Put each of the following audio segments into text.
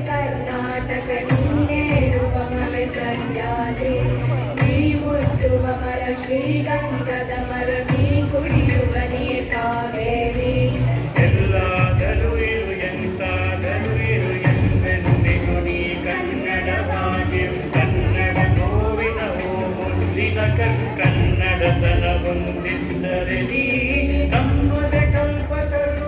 ಕರ್ನಾಟಕ ನೀನೇರುವ ಮಲೆ ಸಂಜಾಲೆ ನೀ ಮುಟ್ಟುವ ಮರ ಶ್ರೀಗಂಧದ ಮರ ನೀ ಕುಡಿಯುವ ನೀರ್ ಕಾವೇರಿ ಎಲ್ಲಾದರೂ ಇರು ಎಂತಾದರೂ ಇರು ಎಂದೆಂದಿಗೂ ನೀ ಕನ್ನಡವಾಗಿರು ಕನ್ನಡ ನೋವಿನ ಮುಂದಿನ ಕನ್ನಡತನ ಹೊಂದಿದ್ದರೆ ನೀ ನಮ್ಮದೆ ಕಲ್ಪತರು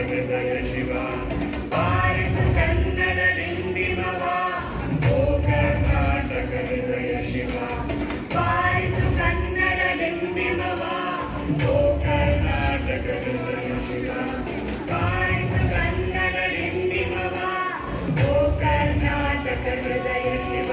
ಹೃದಯ ಶಿವ ಬಾರಿಸು ಕನ್ನಡ ಡಿಂಡಿಮವ ಓ ಕರ್ನಾಟಕ ಹೃದಯ ಶಿವ ಬಾರಿಸು ಕನ್ನಡ ಡಿಂಡಿಮವ ಓ ಕರ್ನಾಟಕ ಹೃದಯ ಶಿವ ಬಾರಿಸು ಕನ್ನಡ ಡಿಂಡಿಮವ ಓ ಕರ್ನಾಟಕ ಹೃದಯ ಶಿವ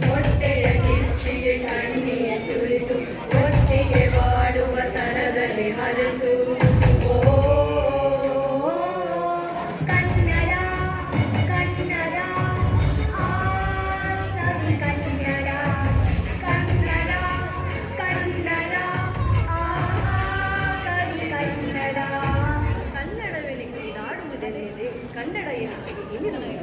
ಹೊಟ್ಟೆಯ ಕಿಚ್ಚಿಗೆ ಕಣ್ಣಿಯ ಸುರಿಸು ಹೊಟ್ಟೆಗೆ ಬಾಡುವ ತರದಲ್ಲಿ ಹರಿಸು ಕನ್ನಡ ಕನ್ನಡ ಆಸವಿ ಕನ್ನಡ ಕನ್ನಡ ಕನ್ನಡ ಆಸವಿ ಕನ್ನಡ ಕನ್ನಡವೇ ಇದಾಡುವುದೆಲ್ಲಿದೆ ಕನ್ನಡ ಏನಕ್ಕೆ ಇನ್ನಿರಲಿದೆ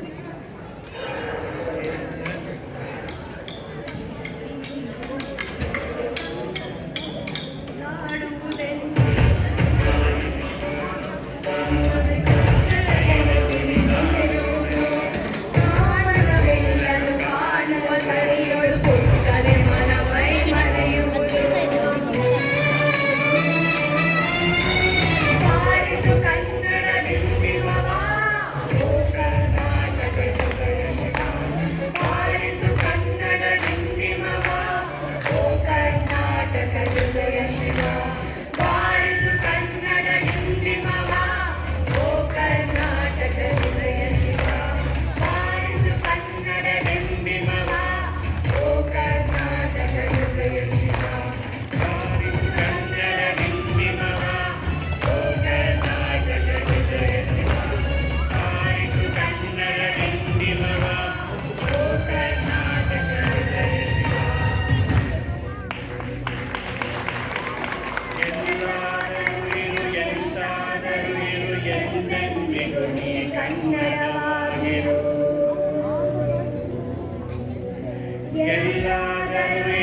ಎಲ್ಲಾದರೂ